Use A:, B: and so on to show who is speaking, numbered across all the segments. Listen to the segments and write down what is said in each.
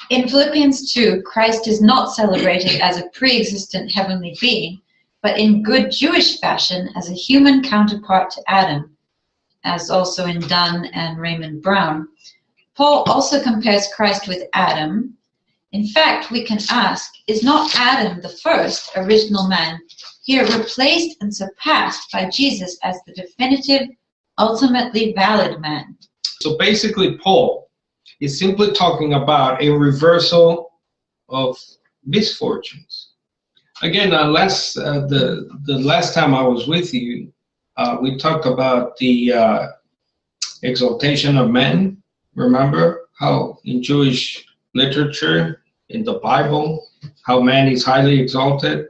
A: In Philippians 2, Christ is not celebrated as a pre-existent heavenly being, but in good Jewish fashion as a human counterpart to Adam, as also in Dunn and Raymond Brown. Paul also compares Christ with Adam. In fact, we can ask, is not Adam the first original man here replaced and surpassed by Jesus as the definitive, ultimately valid man?
B: So basically, Paul is simply talking about a reversal of misfortunes. Again, the last time I was with you, we talked about the exaltation of men. Remember how in Jewish literature, in the Bible, how man is highly exalted?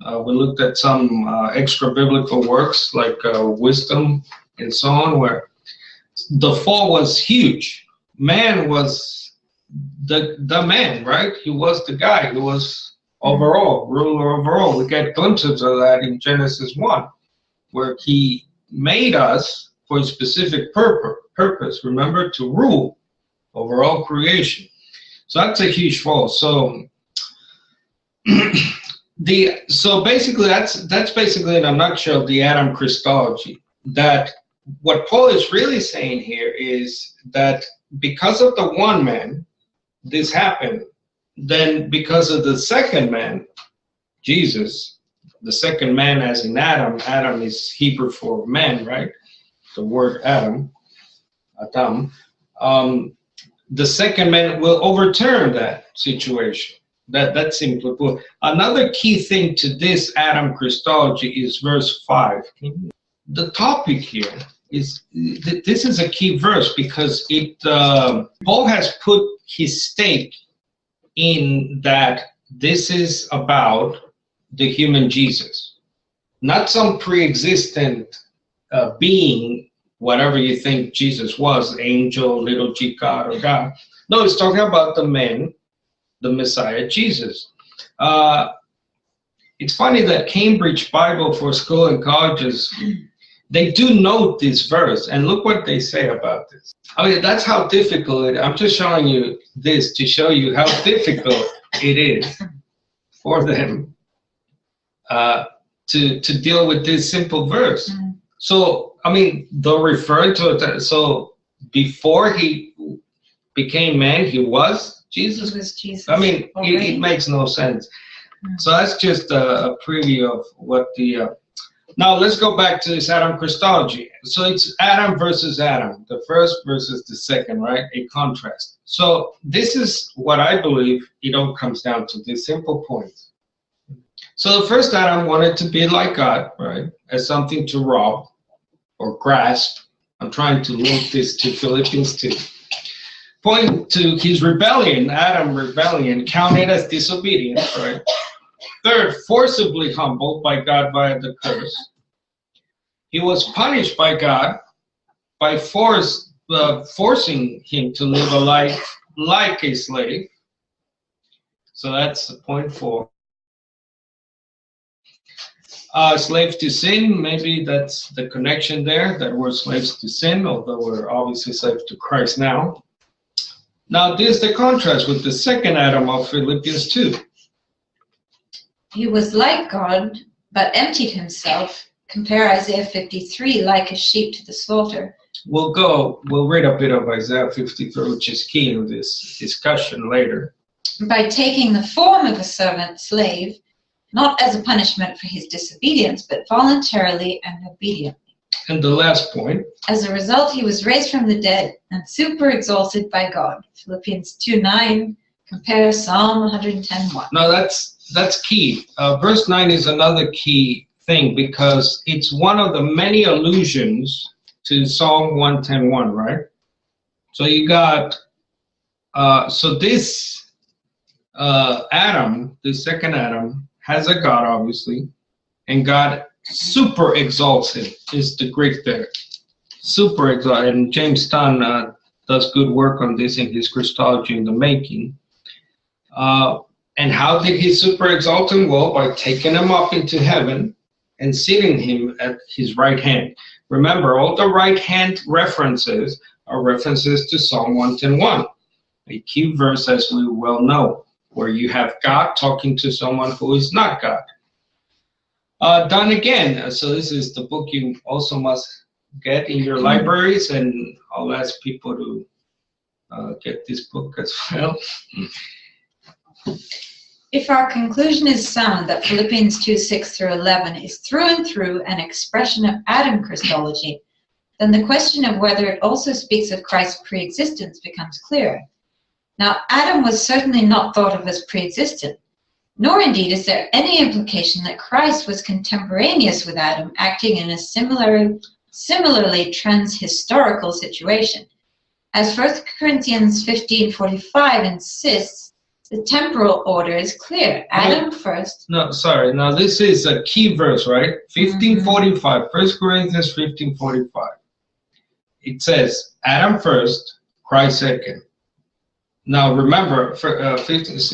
B: We looked at some extra-biblical works like Wisdom and so on, where the fall was huge. Man was the man, right? He was the guy. He was overall, ruler overall. We get glimpses of that in Genesis 1, where he made us for a specific purpose, remember, to rule over all creation. So that's a huge fall. So basically that's basically in a nutshell the Adam Christology. That what Paul is really saying here is that because of the one man, this happened. Then because of the second man, Jesus, the second man as in Adam, Adam is Hebrew for man, right? The word Adam, the second man will overturn that situation. That's simply put. Another key thing to this Adam Christology is verse 5. The topic here is, this is a key verse because Paul has put his stake in that this is about the human Jesus, not some pre-existent being, whatever you think Jesus was, angel, little g God, or God. No, it's talking about the man, the Messiah, Jesus. It's funny that Cambridge Bible for school and colleges, they do note this verse, and look what they say about this. I mean, that's how difficult it is. I'm just showing you this to show you how difficult it is for them to deal with this simple verse. So, I mean, they'll refer to it. So, before he became man, he was Jesus?
A: He was Jesus.
B: I mean, it makes no sense. So that's just a preview of what the... Now, let's go back to this Adam Christology. So it's Adam versus Adam, the first versus the second, right? A contrast. So this is what I believe it all comes down to, this simple point. So the first Adam wanted to be like God, right? As something to rob or grasp. I'm trying to link this to Philippians 2. Point to his rebellion, Adam rebellion, counted as disobedience, right? Third, forcibly humbled by God via the curse. He was punished by God by forcing him to live a life like a slave. So that's point 4. Slaves to sin, maybe that's the connection there, that we're slaves to sin, although we're obviously slaves to Christ now. Now, this is the contrast with the second Adam of Philippians 2.
A: He was like God, but emptied himself. Compare Isaiah 53, like a sheep to the slaughter.
B: We'll read a bit of Isaiah 53, which is key in this discussion later.
A: By taking the form of a servant slave, not as a punishment for his disobedience, but voluntarily and obediently.
B: And the last point.
A: As a result, he was raised from the dead and super exalted by God. Philippians 2:9, compare Psalm 110:1.
B: Now that's key. Verse 9 is another key thing because it's one of the many allusions to Psalm 110:1, right? So you got, so this Adam, the second Adam, has a God, obviously, and God super exalts him, is the Greek there. Super exalted. And James Dunn does good work on this in his Christology in the Making. And how did he super exalt him? Well, by taking him up into heaven and seating him at his right hand. Remember, all the right hand references are references to Psalm 110:1. a key verse, as we well know, where you have God talking to someone who is not God. Dunn again. So this is the book you also must get in your libraries, and I'll ask people to get this book as well.
A: If our conclusion is sound that Philippians 2:6-11 is through and through an expression of Adam Christology, then the question of whether it also speaks of Christ's pre-existence becomes clearer. Now, Adam was certainly not thought of as pre-existent, nor indeed is there any implication that Christ was contemporaneous with Adam, acting in a similarly trans-historical situation. As 1 Corinthians 15:45 insists, the temporal order is clear. Adam first.
B: No, sorry. Now this is a key verse, right? 15:45. 1 Corinthians 15:45. It says, Adam first, Christ second. Now remember,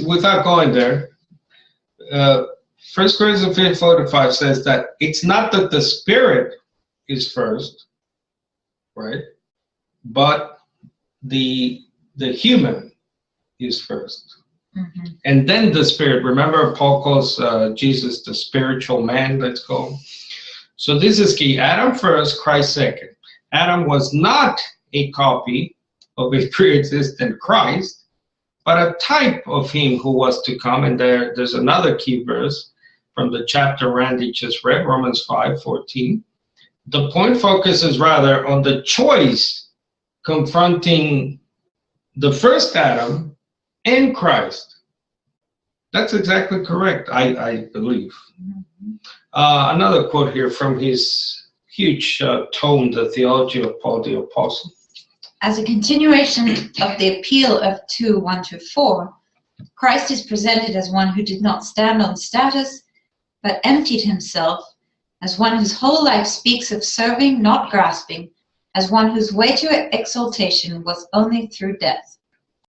B: without going there, 1 Corinthians 15:45 says that it's not that the Spirit is first, right? But the human is first. And then the Spirit. Remember, Paul calls Jesus the spiritual man, let's go. So this is key. Adam first, Christ second. Adam was not a copy of a pre-existent Christ, but a type of him who was to come. And there's another key verse from the chapter Randy just read, Romans 5:14. The point focuses rather on the choice confronting the first Adam and Christ. That's exactly correct, I believe. Another quote here from his huge tome, The Theology of Paul the Apostle.
A: As a continuation of the appeal of 2:1-4, Christ is presented as one who did not stand on status, but emptied himself, as one whose whole life speaks of serving, not grasping, as one whose way to exaltation was only through death.